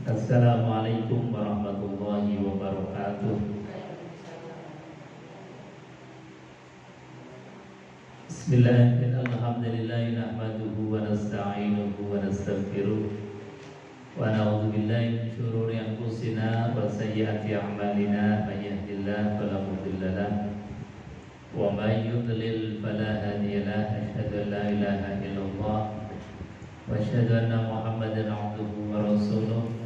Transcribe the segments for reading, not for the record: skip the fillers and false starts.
Assalamualaikum warahmatullahi wabarakatuh. Bismillahirrahmanirrahim. Alhamdulillah nahmaduhu wa nasta'inuhu wa nastaghfiruh wa na'udzu billahi min shururi anfusina wa sayyiati a'malina may yahdihillahu fala mudilla lahu wa may yudlil fala hadiya lahu. Asyhadu an la ilaha illallah wa asyhadu anna Muhammadan 'abduhu wa rasuluh.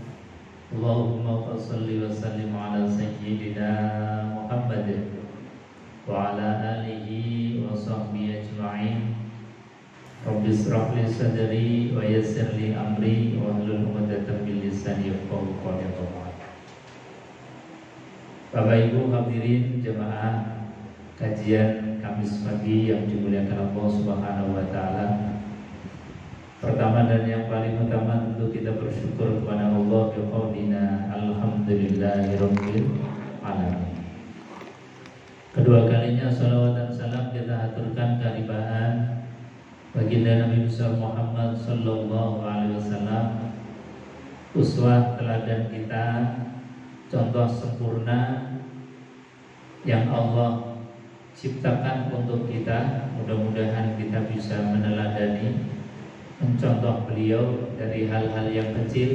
Allahumma salli wa sallim ala sayyidina Muhammad wa ala alihi wa sahbihi ajma'in. Rabbi israh li sadri wa yassir li amri wa hlul 'uqdatam min lisani yafqahu qawli. Bapak Ibu hadirin jemaah kajian Kamis pagi yang dimuliakan Allah Subhanahu wa taala. Pertama dan yang paling utama tentu kita bersyukur kepada Allah biqaulina alhamdulillahirabbil alamin. Kedua kalinya salawat dan salam kita haturkan kehadiran baginda Nabi besar Muhammad sallallahu alaihi wasallam, uswah teladan kita, contoh sempurna yang Allah ciptakan untuk kita. Mudah-mudahan kita bisa meneladani, mencontoh beliau dari hal-hal yang kecil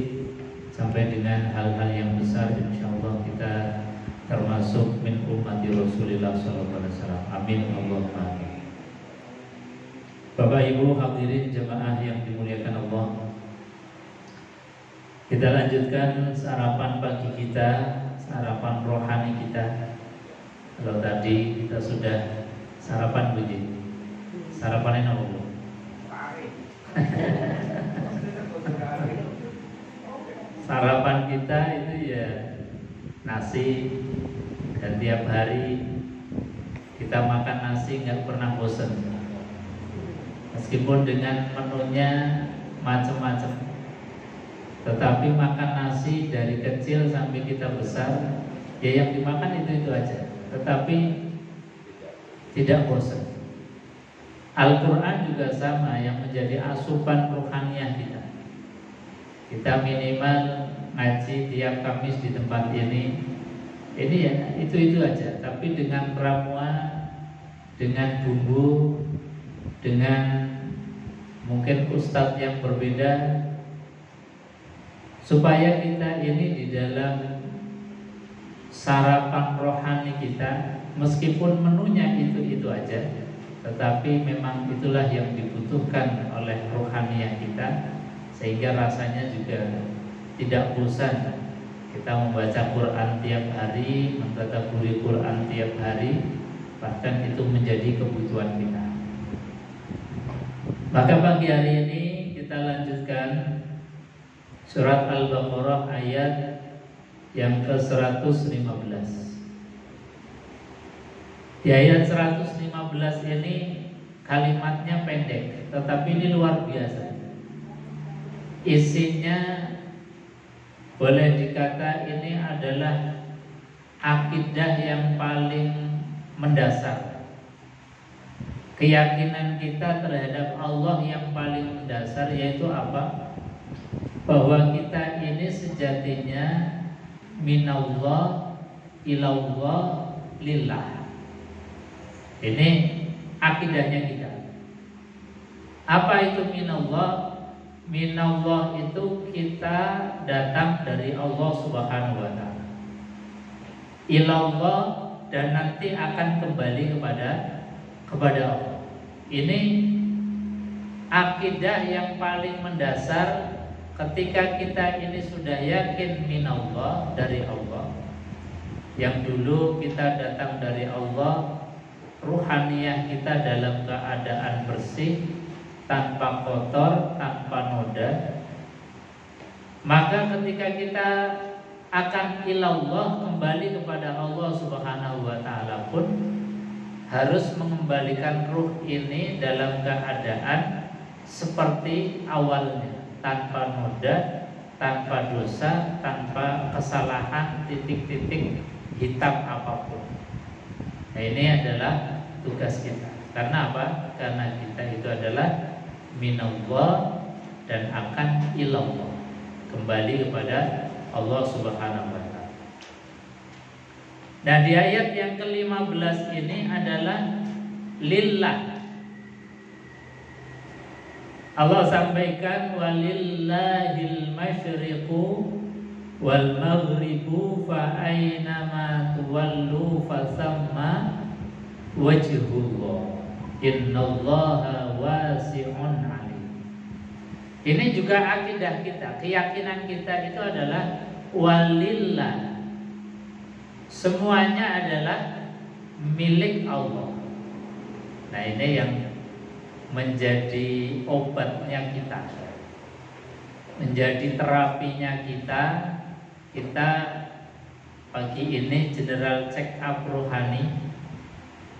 sampai dengan hal-hal yang besar. Insyaallah kita termasuk min ummati Rasulillah sallallahu alaihi wasallam. Amin Allahumma amin. Bapak Ibu hadirin jemaah yang dimuliakan Allah, kita lanjutkan sarapan pagi kita, sarapan rohani kita. Kalau tadi kita sudah sarapan begini, sarapannya apa? Sarapan kita itu ya nasi, dan tiap hari kita makan nasi nggak pernah bosan, meskipun dengan menunya macam-macam. Tetapi makan nasi dari kecil sampai kita besar, ya yang dimakan itu aja, tetapi tidak bosan. Al-Quran juga sama, yang menjadi asupan rohaniah kita. Kita minimal ngaji tiap Kamis di tempat ini ya itu aja, tapi dengan ramuan, dengan bumbu, dengan mungkin ustadz yang berbeda, supaya kita ini di dalam sarapan rohani kita, meskipun menunya itu aja, tetapi memang itulah yang dibutuhkan oleh rohaniah kita, sehingga rasanya juga tidak bosan. Kita membaca Quran tiap hari, mentadabburi Quran tiap hari, bahkan itu menjadi kebutuhan kita. Maka pagi hari ini kita lanjutkan surat Al-Baqarah ayat yang ke-115. Di ayat 115 ini kalimatnya pendek, tetapi ini luar biasa. Isinya boleh dikata ini adalah akidah yang paling mendasar. Keyakinan kita terhadap Allah yang paling mendasar, yaitu apa? Bahwa kita ini sejatinya minallah ilallah lillah. Ini akidahnya kita. Apa itu minallah? Minallah itu kita datang dari Allah Subhanahu wa taala. Ilallah, dan nanti akan kembali kepada Allah. Ini akidah yang paling mendasar. Ketika kita ini sudah yakin minallah, dari Allah, yang dulu kita datang dari Allah, ruhaniyah kita dalam keadaan bersih, tanpa kotor, tanpa noda, maka ketika kita akan ilallah, kembali kepada Allah Subhanahu wa taala pun harus mengembalikan ruh ini dalam keadaan seperti awalnya, tanpa noda, tanpa dosa, tanpa kesalahan titik-titik hitam apapun. Nah, ini adalah tugas kita. Karena apa? Karena kita itu adalah minallah dan akan ilallah, kembali kepada Allah Subhanahu wa taala. Nah, di ayat yang ke-15 ini adalah lillah. Allah sampaikan walillahil masyriqu wal maghribu fa aynama tuwallu fasamma wajhullah innallaha wasi'un alim. Ini juga akidah kita, keyakinan kita itu adalah walillah. Semuanya adalah milik Allah. Nah, ini yang menjadi obatnya kita, menjadi terapinya kita. Kita pagi ini general check up rohani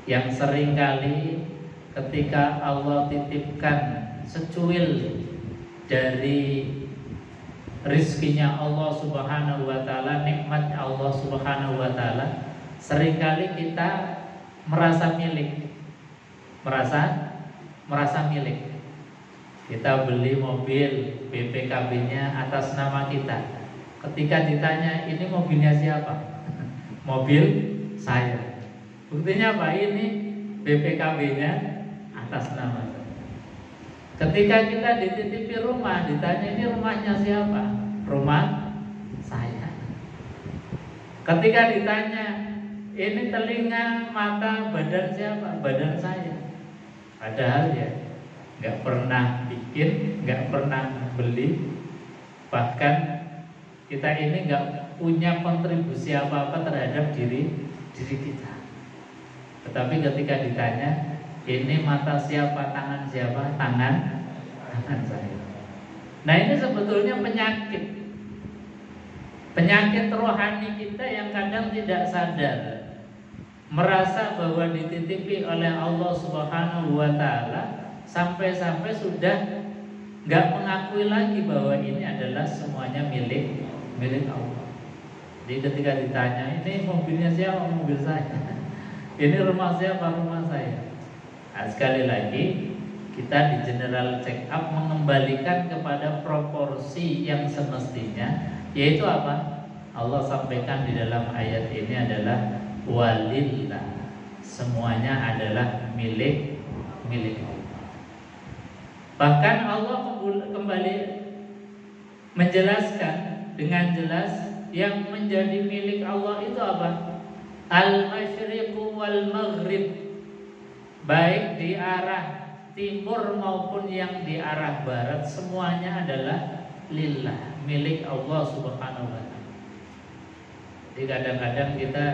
yang seringkali ketika Allah titipkan secuil dari rizkinya Allah Subhanahu wa taala, nikmat Allah Subhanahu wa taala, seringkali kita merasa milik, merasa milik. Kita beli mobil, BPKB-nya atas nama kita. Ketika ditanya, ini mobilnya siapa? Mobil saya. Buktinya apa? Ini BPKB-nya atas nama saya. Ketika kita dititipi rumah, ditanya, ini rumahnya siapa? Rumah saya. Ketika ditanya, ini telinga, mata, badan siapa? Badan saya. Padahal ya nggak pernah bikin, nggak pernah beli, bahkan kita ini nggak punya kontribusi apa-apa terhadap diri kita. Tetapi ketika ditanya, ini mata siapa, tangan siapa? Tangan saya. Nah, ini sebetulnya penyakit rohani kita yang kadang tidak sadar, merasa bahwa dititipi oleh Allah Subhanahu wa taala, sampai-sampai sudah nggak mengakui lagi bahwa ini adalah semuanya milik Allah. Jadi ketika ditanya, ini mobilnya siapa? Mobil saya. Ini rumah siapa? Rumah saya. Nah, sekali lagi kita di general check up mengembalikan kepada proporsi yang semestinya, yaitu apa? Allah sampaikan di dalam ayat ini adalah walillah, semuanya adalah milik Allah. Bahkan Allah kembali menjelaskan dengan jelas yang menjadi milik Allah itu apa? Al-masyriqu wal maghrib, baik di arah timur maupun yang di arah barat, semuanya adalah lillah, milik Allah Subhanahu wa taala. Jadi kadang-kadang kita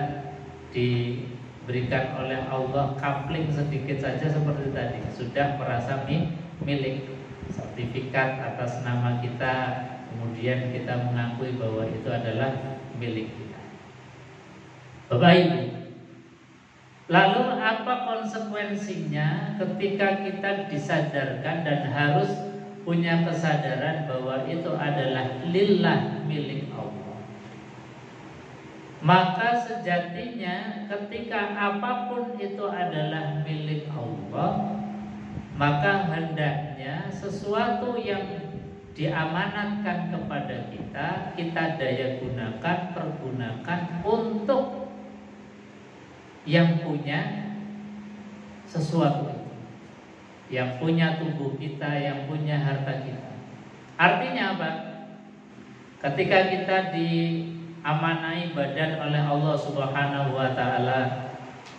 diberikan oleh Allah kapling sedikit saja seperti tadi, sudah merasa milik, sertifikat atas nama kita, kemudian kita mengakui bahwa itu adalah milik kita. Bapak Ibu, lalu apa konsekuensinya ketika kita disadarkan dan harus punya kesadaran bahwa itu adalah lillah, milik Allah? Maka sejatinya ketika apapun itu adalah milik Allah, maka hendaknya sesuatu yang diamanatkan kepada kita daya gunakan, pergunakan untuk yang punya sesuatu itu, yang punya tubuh kita, yang punya harta kita. Artinya apa? Ketika kita diamanai badan oleh Allah Subhanahu wa taala,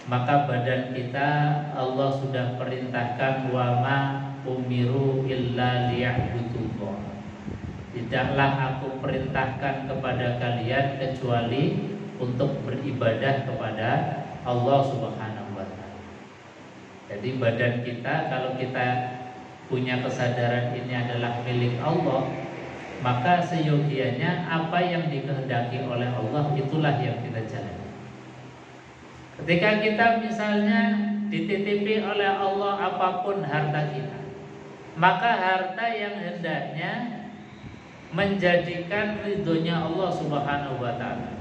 maka badan kita Allah sudah perintahkan wa ma umiru illa liya'budullah. Tidaklah aku perintahkan kepada kalian kecuali untuk beribadah kepada Allah Subhanahu wa taala. Jadi badan kita, kalau kita punya kesadaran ini adalah milik Allah, maka seyogianya apa yang dikehendaki oleh Allah itulah yang kita jalani. Ketika kita misalnya dititipi oleh Allah apapun harta kita, maka harta yang hendaknya menjadikan ridhonya Allah Subhanahu wa taala.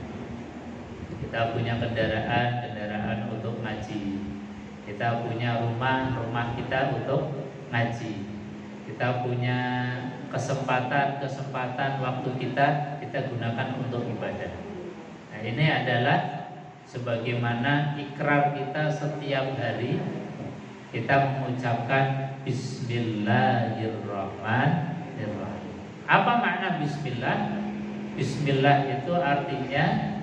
Kita punya kendaraan untuk ngaji. Kita punya rumah kita untuk ngaji. Kita punya kesempatan waktu kita kita gunakan untuk ibadah. Nah, ini adalah sebagaimana ikrar kita setiap hari kita mengucapkan Bismillahirrahmanirrahim. Apa makna Bismillah? Bismillah itu artinya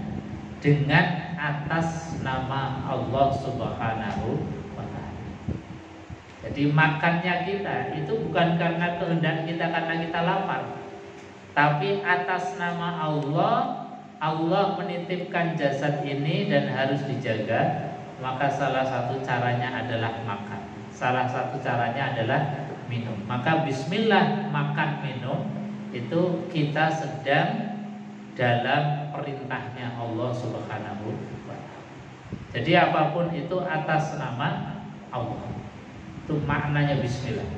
dengan atas nama Allah Subhanahu wa ta'ala. Jadi makannya kita itu bukan karena kehendak kita, karena kita lapar, tapi atas nama Allah. Allah menitipkan jasad ini dan harus dijaga, maka salah satu caranya adalah makan. Salah satu caranya adalah minum. Maka bismillah makan minum itu kita sedang dalam perintahnya Allah Subhanahu wa ta'ala. Jadi apapun itu atas nama Allah. Itu maknanya bismillah.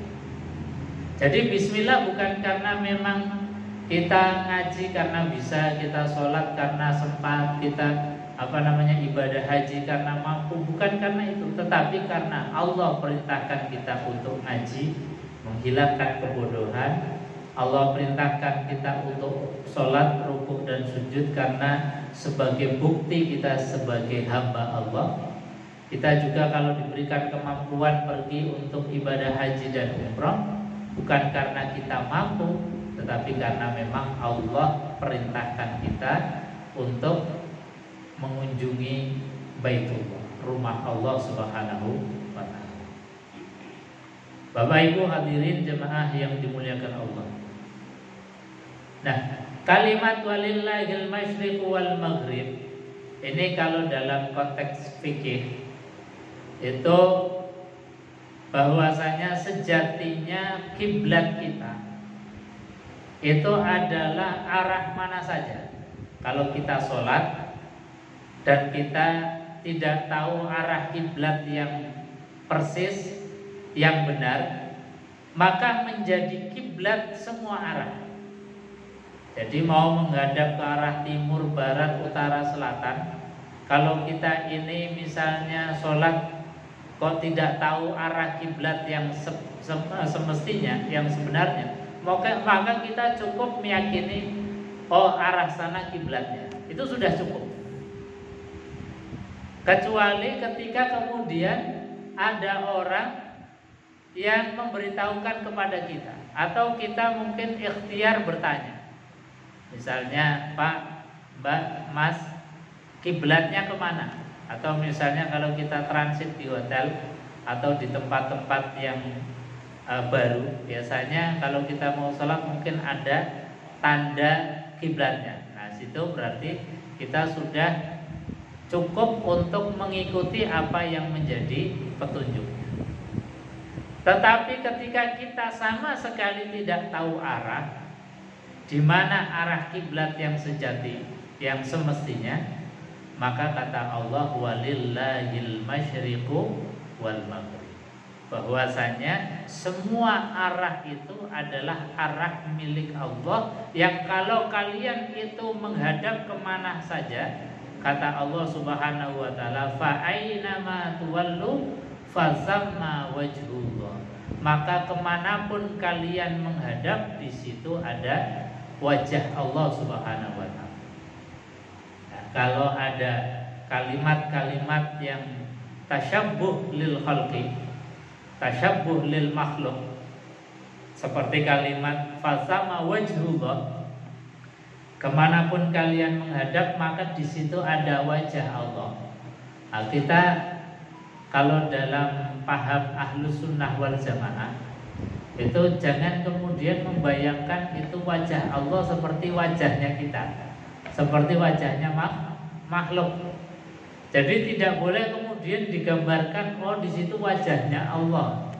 Jadi bismillah bukan karena memang kita ngaji karena bisa, kita sholat karena sempat, kita ibadah haji karena mampu, bukan karena itu, tetapi karena Allah perintahkan kita untuk ngaji, menghilangkan kebodohan. Allah perintahkan kita untuk sholat, rukuk dan sujud karena sebagai bukti kita sebagai hamba Allah. Kita juga kalau diberikan kemampuan pergi untuk ibadah haji dan umrah, bukan karena kita mampu, tetapi karena memang Allah perintahkan kita untuk mengunjungi Baitullah, rumah Allah Subhanahu wa ta'ala. Bapak Ibu hadirin jemaah yang dimuliakan Allah. Nah, kalimat walillahil masyriq wal maghrib ini kalau dalam konteks fikih itu bahwasanya sejatinya kiblat kita itu adalah arah mana saja. Kalau kita sholat dan kita tidak tahu arah kiblat yang persis, yang benar, maka menjadi kiblat semua arah. Jadi mau menghadap ke arah timur, barat, utara, selatan. Kalau kita ini misalnya sholat kok tidak tahu arah kiblat yang semestinya, yang sebenarnya, maka kita cukup meyakini arah sana kiblatnya. Itu sudah cukup. Kecuali ketika kemudian ada orang yang memberitahukan kepada kita, atau kita mungkin ikhtiar bertanya. Misalnya, Pak, Mbak, Mas, kiblatnya kemana? Atau misalnya kalau kita transit di hotel atau di tempat-tempat yang baru, biasanya kalau kita mau sholat mungkin ada tanda kiblatnya. Nah, situ berarti kita sudah cukup untuk mengikuti apa yang menjadi petunjuknya. Tetapi ketika kita sama sekali tidak tahu arah, di mana arah kiblat yang sejati, yang semestinya, maka kata Allah walillahil masyriqu wal maghrib, bahwasanya semua arah itu adalah arah milik Allah, yang kalau kalian itu menghadap kemana saja, kata Allah Subhanahu wa ta'ala, fa aynama tuwallu fasamma wajhullah, maka kemanapun kalian menghadap, di situ ada wajah Allah Subhanahu wa ta'ala. Nah, kalau ada kalimat-kalimat yang tasyabbuh lil khalqi, tasyabbuh lil makhluk, seperti kalimat fasama wajhullah, kemanapun kalian menghadap maka di situ ada wajah Allah. Nah, kita kalau dalam paham Ahlus Sunnah wal Jamaah itu jangan kemudian membayangkan itu wajah Allah seperti wajahnya kita, seperti wajahnya makhluk. Jadi tidak boleh kemudian digambarkan di situ wajahnya Allah.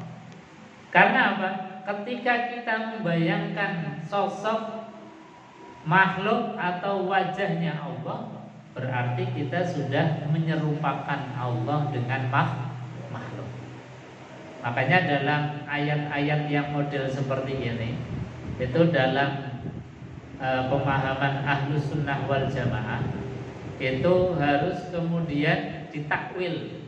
Karena apa? Ketika kita membayangkan sosok makhluk atau wajahnya Allah, berarti kita sudah menyerupakan Allah dengan makhluk. Makanya dalam ayat-ayat yang model seperti ini, itu dalam pemahaman Ahlus Sunnah wal Jamaah, itu harus kemudian ditakwil.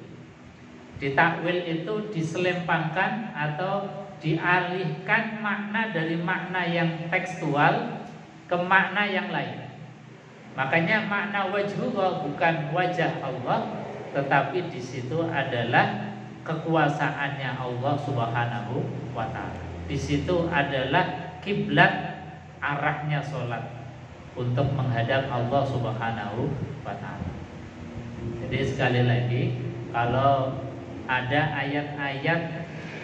Ditakwil itu diselempangkan atau dialihkan makna dari makna yang tekstual ke makna yang lain. Makanya makna wajhullah bukan wajah Allah, tetapi di situ adalah kekuasaannya Allah Subhanahu wa taala. Di situ adalah kiblat, arahnya sholat untuk menghadap Allah Subhanahu wa taala. Jadi sekali lagi, kalau ada ayat-ayat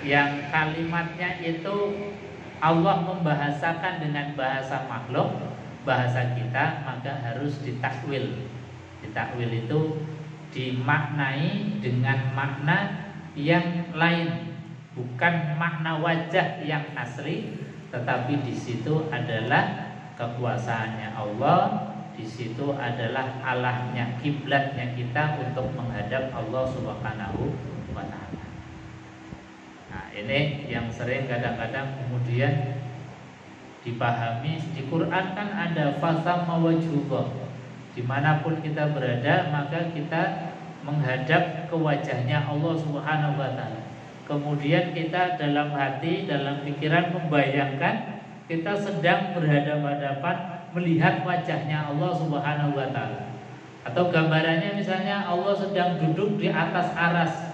yang kalimatnya itu Allah membahasakan dengan bahasa makhluk, bahasa kita, maka harus ditakwil. Ditakwil itu dimaknai dengan makna yang lain, bukan makna wajah yang asli, tetapi di situ adalah kekuasaannya Allah, di situ adalah Allahnya, kiblatnya kita untuk menghadap Allah Subhanahu wa taala. Nah, ini yang sering kadang-kadang kemudian dipahami. Di Quran kan ada fasamma wajhullah, dimanapun kita berada maka kita menghadap ke wajahnya Allah Subhanahu wa taala. Kemudian kita dalam hati, dalam pikiran membayangkan kita sedang berhadapan-hadapan melihat wajahnya Allah Subhanahu wa taala. Atau gambarannya misalnya Allah sedang duduk di atas aras.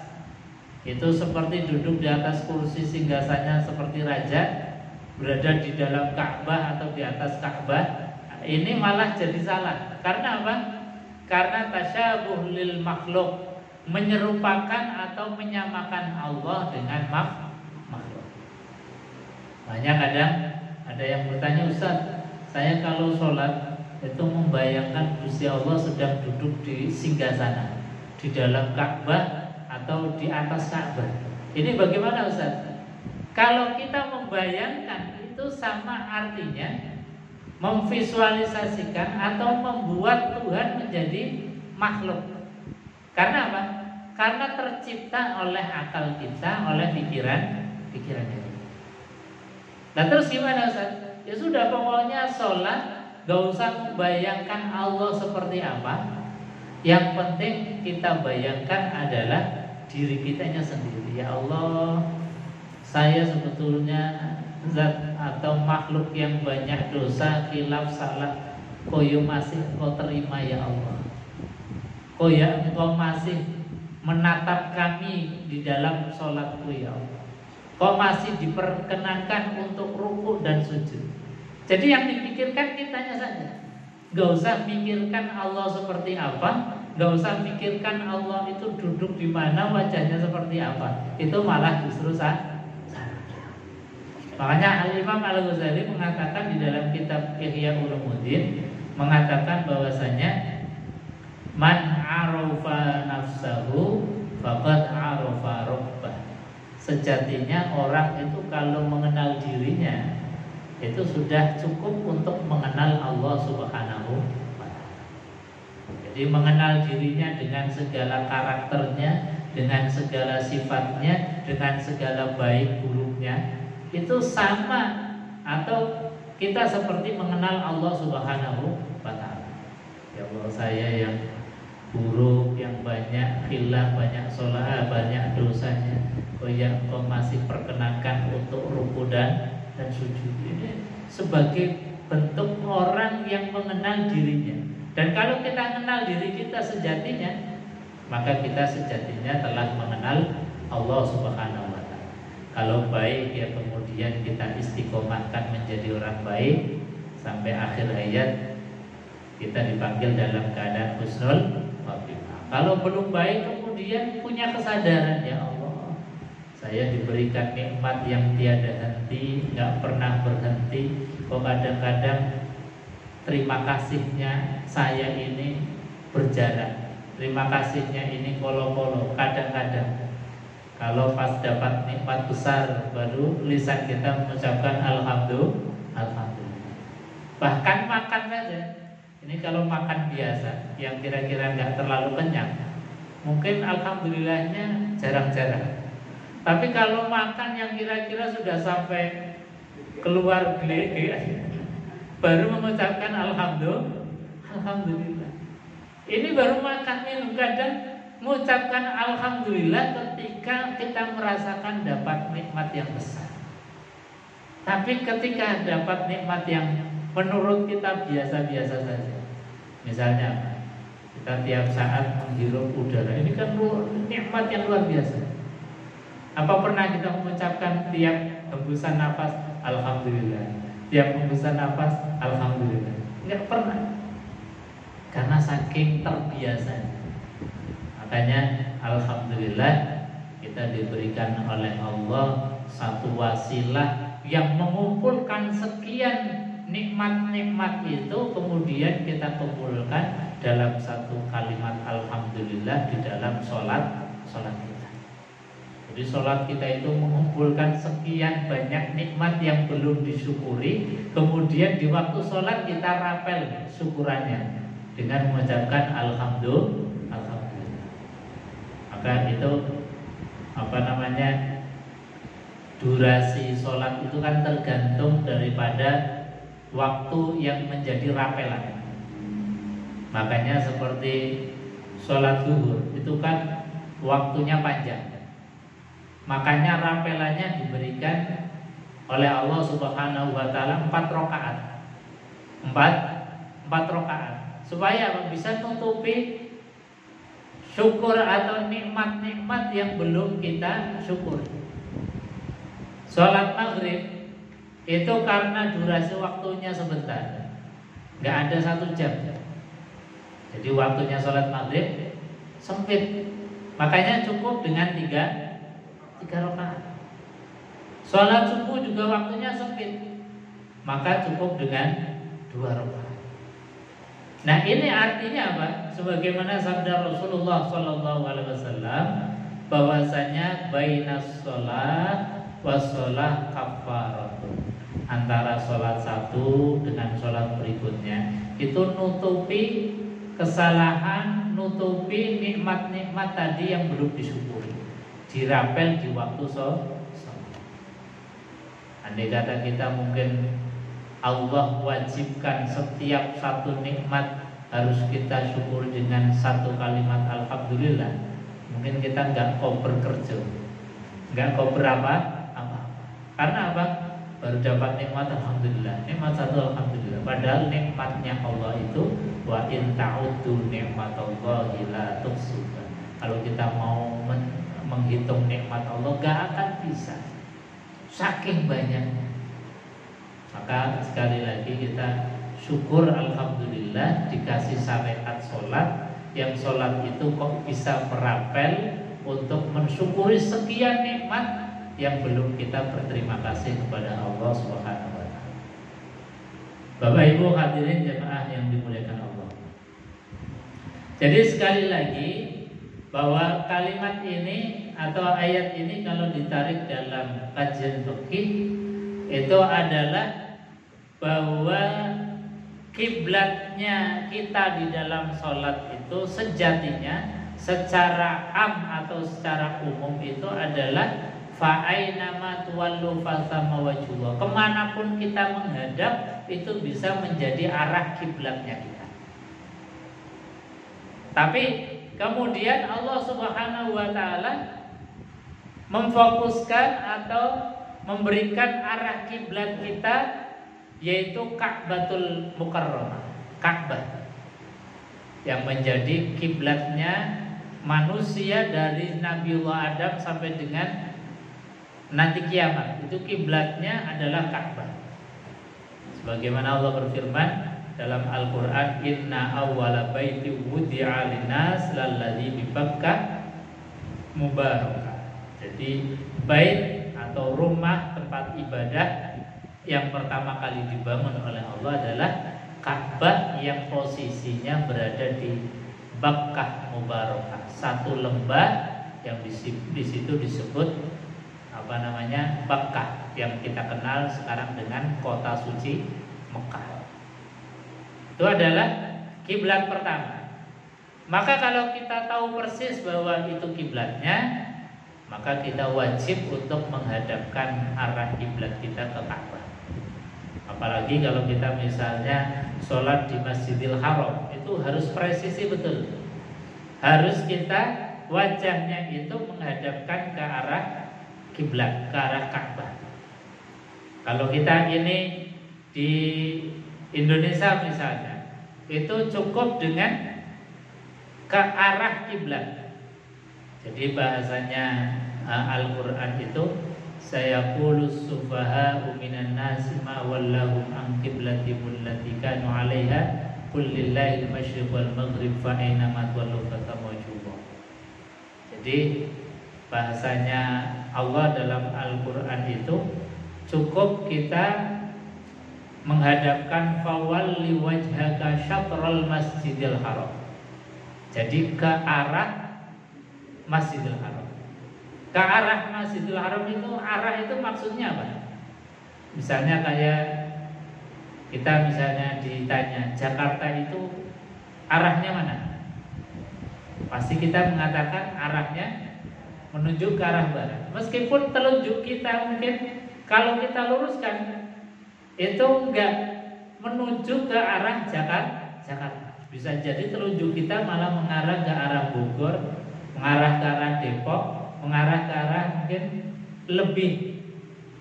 Itu seperti duduk di atas kursi singgasana seperti raja, berada di dalam Ka'bah atau di atas Ka'bah. Ini malah jadi salah. Karena apa? Karena tasyabuh lil makhluk, menyerupakan atau menyamakan Allah dengan makhluk. Banyak kadang ada yang bertanya, Ustaz, saya kalau sholat itu membayangkan Gusti Allah sedang duduk di singgasana, di dalam Ka'bah atau di atas Ka'bah. Ini bagaimana Ustaz? Kalau kita membayangkan itu sama artinya memvisualisasikan atau membuat Tuhan menjadi makhluk. Karena apa? Karena tercipta oleh akal kita, oleh pikiran kita. Nah terus gimana Ustaz? Ya sudah, pokoknya sholat gak usah membayangkan Allah seperti apa. Yang penting kita bayangkan adalah diri kitanya sendiri. Ya Allah, saya sebetulnya zat atau makhluk yang banyak dosa, khilaf, salah. Kok masih Engkau terima ya Allah. Kok Engkau masih menatap kami di dalam sholatku ya Allah. Kok masih diperkenankan untuk ruku dan sujud. Jadi yang dipikirkan kitanya saja. Gak usah mikirkan Allah seperti apa, gak usah mikirkan Allah itu duduk di mana, wajahnya seperti apa. Itu malah justru salah. Makanya Al-Imam Al-Ghazali mengatakan di dalam kitab Ihya Ulumuddin, mengatakan bahwasanya man arafa nafsahu faqad arafa rabbah. Sejatinya orang itu kalau mengenal dirinya itu sudah cukup untuk mengenal Allah Subhanahu wa taala. Jadi mengenal dirinya dengan segala karakternya, dengan segala sifatnya, dengan segala baik buruknya, itu sama atau kita seperti mengenal Allah Subhanahu wa taala. Ya Allah, saya yang buruk, yang banyak khilaf, banyak salah, banyak dosanya, yang Kau masih perkenankan untuk ruku dan sujud. Ini sebagai bentuk orang yang mengenal dirinya. Dan kalau kita mengenal diri kita sejatinya, maka kita sejatinya telah mengenal Allah Subhanahu wa taala. Kalau baik, ya kemudian kita istiqomahkan menjadi orang baik sampai akhir hayat, kita dipanggil dalam keadaan husnul khotimah. Kalau belum baik, kemudian punya kesadaran, ya Allah, saya diberikan nikmat yang tiada henti, gak pernah berhenti. Kok kadang-kadang terima kasihnya saya ini berjarak, terima kasihnya ini kolo-kolo. Kadang-kadang kalau pas dapat nikmat besar, baru lisan kita mengucapkan alhamdulillah. Bahkan makan saja. Ini kalau makan biasa yang kira-kira gak terlalu kenyang, mungkin alhamdulillahnya jarang-jarang. Tapi kalau makan yang kira-kira sudah sampai keluar gelege, baru mengucapkan alhamdulillah. Ini baru makan minum. Kadang mengucapkan alhamdulillah ketika kita merasakan dapat nikmat yang besar. Tapi ketika dapat nikmat yang menurut kita biasa-biasa saja, Misalnya kita tiap saat menghirup udara, ini kan nikmat yang luar biasa. Apa pernah kita mengucapkan tiap hembusan nafas alhamdulillah, tiap hembusan nafas alhamdulillah? Enggak pernah. Karena saking terbiasa. Makanya alhamdulillah kita diberikan oleh Allah satu wasilah yang mengumpulkan sekian nikmat-nikmat itu, kemudian kita kumpulkan dalam satu kalimat alhamdulillah di dalam sholat kita. Jadi sholat kita itu mengumpulkan sekian banyak nikmat yang belum disyukuri, kemudian di waktu sholat kita rapel syukurannya dengan mengucapkan alhamdulillah. Maka itu durasi sholat itu kan tergantung daripada waktu yang menjadi rapelan. Makanya seperti sholat zuhur itu kan waktunya panjang, makanya rapelannya diberikan oleh Allah Subhanahu wa Ta'ala 4 rakaat, 4 rakaat, supaya bisa tutupi syukur atau nikmat-nikmat yang belum kita syukur. Sholat maghrib itu karena durasi waktunya sebentar, nggak ada 1 jam. Jadi waktunya sholat maghrib sempit, makanya cukup dengan 3 rakaat. Sholat subuh juga waktunya sempit, maka cukup dengan 2 rakaat. Nah, ini artinya apa? Sebagaimana sabda Rasulullah SAW, bahwasanya bainas sholat wassalah kafaratun, antara sholat satu dengan sholat berikutnya itu nutupi kesalahan, nutupi nikmat-nikmat tadi yang belum disyukuri, dirapel di waktu sholat. Andai kata kita mungkin Allah wajibkan setiap satu nikmat harus kita syukur dengan 1 kalimat alhamdulillah, mungkin kita nggak koper kerja, nggak koper apa. Karena apa? Baru dapat nikmat alhamdulillah, nikmat 1 alhamdulillah. Padahal nikmatnya Allah itu wa in ta'uddu nikmatallahi la tuhsuha. Kalau kita mau menghitung nikmat Allah nggak akan bisa, saking banyaknya. Maka sekali lagi kita syukur alhamdulillah dikasih syariat sholat, yang sholat itu kok bisa merapel untuk mensyukuri sekian nikmat yang belum kita berterima kasih kepada Allah Subhanahu wa Ta'ala. Bapak Ibu hadirin jemaah yang dimuliakan Allah. Jadi sekali lagi bahwa kalimat ini atau ayat ini kalau ditarik dalam kajian fikih itu adalah bahwa kiblatnya kita di dalam sholat itu sejatinya secara am atau secara umum itu adalah fa'ainama tuwallu fasama wajhullah. Kemanapun kita menghadap itu bisa menjadi arah kiblatnya kita. Tapi kemudian Allah Subhanahu wa Ta'ala memfokuskan atau memberikan arah kiblat kita, yaitu Ka'batul Mukarramah, Ka'bah yang menjadi kiblatnya manusia dari Nabiullah Adam sampai dengan nanti kiamat. Itu kiblatnya adalah Ka'bah. Sebagaimana Allah berfirman dalam Al-Qur'an, inna awwala baiti wudi'a linnas lalladzi bi Bakkah mubarakah. Jadi bait atau rumah tempat ibadah yang pertama kali dibangun oleh Allah adalah Ka'bah yang posisinya berada di Bakkah Mubarakah, satu lembah yang di situ disebut Bakkah, yang kita kenal sekarang dengan kota suci Mekah. Itu adalah kiblat pertama. Maka kalau kita tahu persis bahwa itu kiblatnya, maka kita wajib untuk menghadapkan arah kiblat kita ke Ka'bah. Apalagi kalau kita misalnya sholat di Masjidil Haram, itu harus presisi betul. Harus kita wajahnya itu menghadapkan ke arah kiblat, ke arah Ka'bah. Kalau kita ini di Indonesia misalnya, itu cukup dengan ke arah kiblat. Jadi bahasanya Al-Qur'an itu sayaqulus sufaha'u minan nasi ma wallahum an qiblatihim allati kanu 'alaiha qul lillahil masyriq wal maghrib fa aina ma tuwallu fatamma wajhuhu. Jadi bahasanya Allah dalam Al-Qur'an itu cukup kita menghadapkan fawalli wajhaka syatral masjidil haram. Jadi ke arah Masjidil Haram. Ke arah Masjidil Haram itu, arah itu maksudnya apa? Misalnya kayak kita misalnya ditanya Jakarta itu arahnya mana? Pasti kita mengatakan arahnya menuju ke arah barat. Meskipun telunjuk kita mungkin kalau kita luruskan itu enggak menuju ke arah Jakarta. Bisa jadi telunjuk kita malah mengarah ke arah Bogor, mengarah ke arah Depok, mengarah ke arah mungkin lebih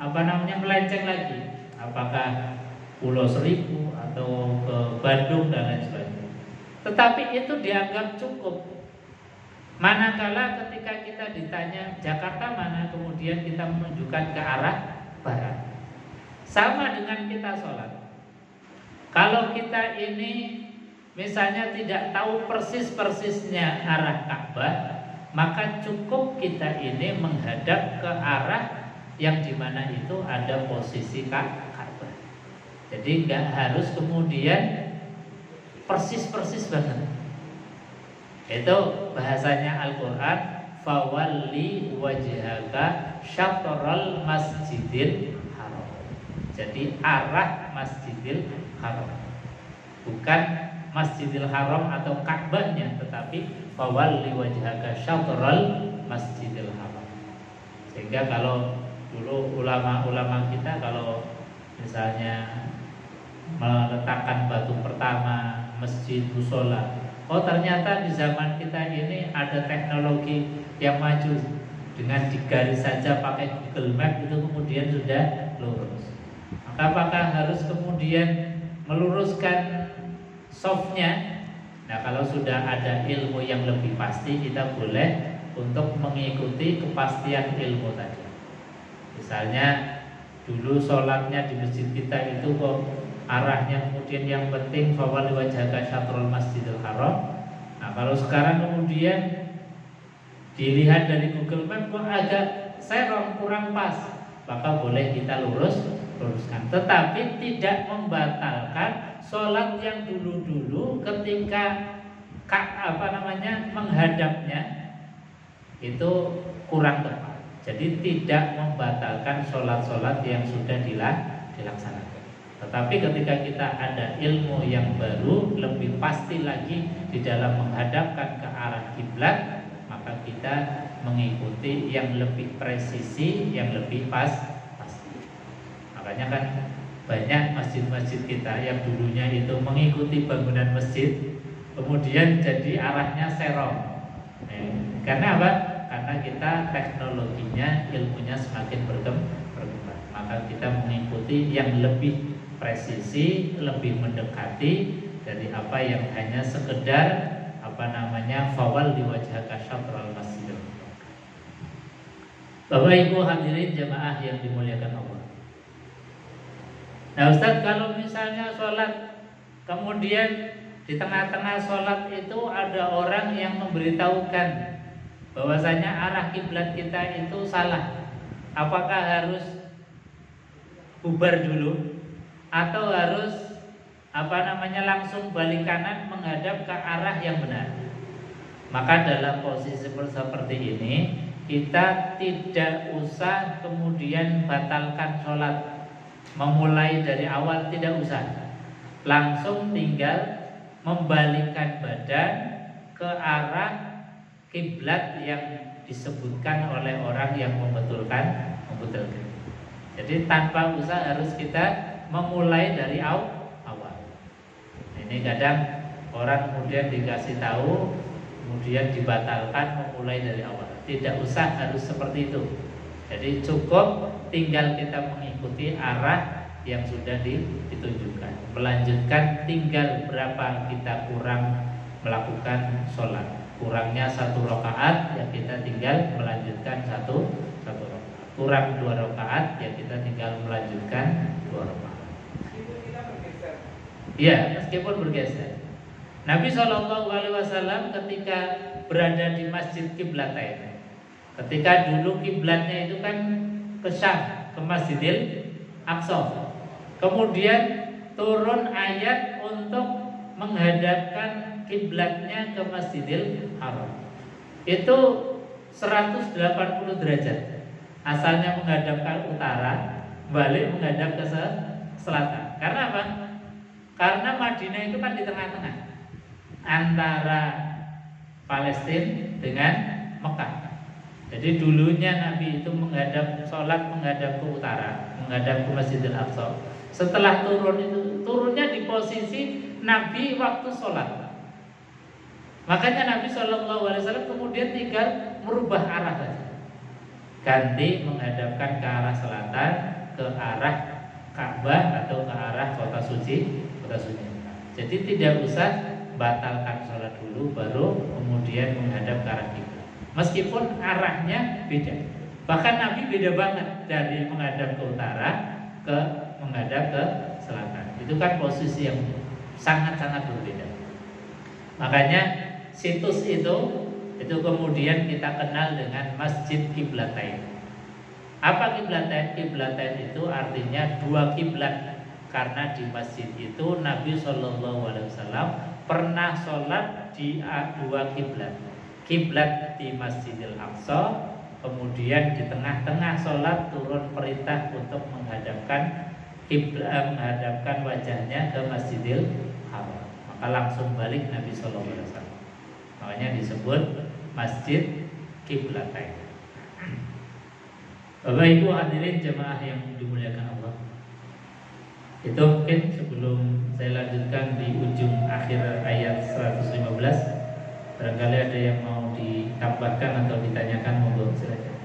melenceng lagi. Apakah Pulau Seribu atau ke Bandung dan lain sebagainya. Tetapi itu dianggap cukup. Manakala ketika kita ditanya Jakarta mana, kemudian kita menunjukkan ke arah barat. Sama dengan kita sholat. Kalau kita ini misalnya tidak tahu persis-persisnya arah Ka'bah, maka cukup kita ini menghadap ke arah yang dimana itu ada posisi Ka'bah. Jadi nggak harus kemudian persis-persis banget. Itu bahasanya Al-Quran, fawalli wajhaka syatral masjidil haram. Jadi arah Masjidil Haram, bukan Masjidil Haram atau Ka'bahnya, tetapi fawalli wajhaka syatral Masjidil Haram. Sehingga kalau dulu ulama-ulama kita kalau misalnya meletakkan batu pertama masjid musola, oh ternyata di zaman kita ini ada teknologi yang maju, dengan digaris saja pakai Google Map itu kemudian sudah lurus. Maka apakah harus kemudian meluruskan softnya? Nah, kalau sudah ada ilmu yang lebih pasti, kita boleh untuk mengikuti kepastian ilmu tadi. Misalnya dulu sholatnya di masjid kita itu kok arahnya kemudian yang penting fawalli wajhaka syatrul masjidil haram. Nah, kalau sekarang kemudian dilihat dari Google Map kok agak serong, kurang pas, maka boleh kita luruskan. Tetapi tidak membatalkan sholat yang dulu-dulu ketika menghadapnya itu kurang tepat. Jadi tidak membatalkan sholat-sholat yang sudah dilaksanakan. Tetapi ketika kita ada ilmu yang baru, lebih pasti lagi di dalam menghadapkan ke arah kiblat, maka kita mengikuti yang lebih presisi, yang lebih pasti. Makanya kan banyak masjid-masjid kita yang dulunya itu mengikuti bangunan masjid, kemudian jadi arahnya serong. Karena apa? Karena kita teknologinya, ilmunya semakin berkembang. Maka kita mengikuti yang lebih presisi, lebih mendekati dari apa yang hanya sekedar fawalli wajhaka syatral masjidil. Bapak Ibu hadirin jamaah yang dimuliakan Allah. Nah Ustaz, kalau misalnya sholat kemudian di tengah-tengah sholat itu ada orang yang memberitahukan bahwasanya arah kiblat kita itu salah, apakah harus bubar dulu atau harus langsung balik kanan menghadap ke arah yang benar? Maka dalam posisi seperti ini kita tidak usah kemudian batalkan sholat, memulai dari awal tidak usah, langsung tinggal membalikkan badan ke arah kiblat yang disebutkan oleh orang yang membetulkan. Jadi tanpa usah harus kita memulai dari awal. Ini kadang orang kemudian dikasih tahu, kemudian dibatalkan memulai dari awal. Tidak usah harus seperti itu. Jadi cukup tinggal kita mengikuti arah yang sudah ditunjukkan. Melanjutkan tinggal berapa kita kurang melakukan sholat. Kurangnya 1 rakaat ya kita tinggal melanjutkan satu rakaat. Kurang 2 rakaat ya kita tinggal melanjutkan 2 rakaat. Iya, meskipun bergeser. Nabi SAW ketika berada di Masjid Qiblatain, ketika dulu kiblatnya itu kan ke Syam, ke Masjidil Aqsa. Kemudian turun ayat untuk menghadapkan kiblatnya ke Masjidil Haram. Itu 180 derajat. Asalnya menghadap ke utara, balik menghadap ke selatan. Karena apa? Karena Madinah itu kan di tengah-tengah antara Palestina dengan Mekah. Jadi dulunya Nabi itu sholat menghadap ke utara, menghadap ke Masjidil Aqsa. Setelah turun itu, turunnya di posisi Nabi waktu sholat. Makanya Nabi SAW kemudian tinggal merubah arah saja, ganti menghadapkan ke arah selatan, ke arah Ka'bah atau ke arah kota suci. Jadi tidak usah batalkan sholat dulu baru kemudian menghadap ke arah kiblat. Meskipun arahnya beda. Bahkan Nabi beda banget dari menghadap ke utara ke menghadap ke selatan. Itu kan posisi yang sangat-sangat berbeda. Makanya situs itu kemudian kita kenal dengan Masjid Qiblatain. Apa Qiblatain? Qiblatain itu artinya 2 kiblat. Karena di masjid itu Nabi SAW pernah sholat di 2 kiblat. Kiblat di Masjidil Aqsa, kemudian di tengah-tengah sholat turun perintah untuk menghadapkan wajahnya ke Masjidil Haram. Maka langsung balik Nabi SAW. Makanya disebut Masjid Qiblatain. Bapak Ibu hadirin jemaah yang dimuliakan Allah. Itu mungkin sebelum saya lanjutkan di ujung akhir ayat 115. Barangkali ada yang mau ditambahkan atau ditanyakan, monggo silakan.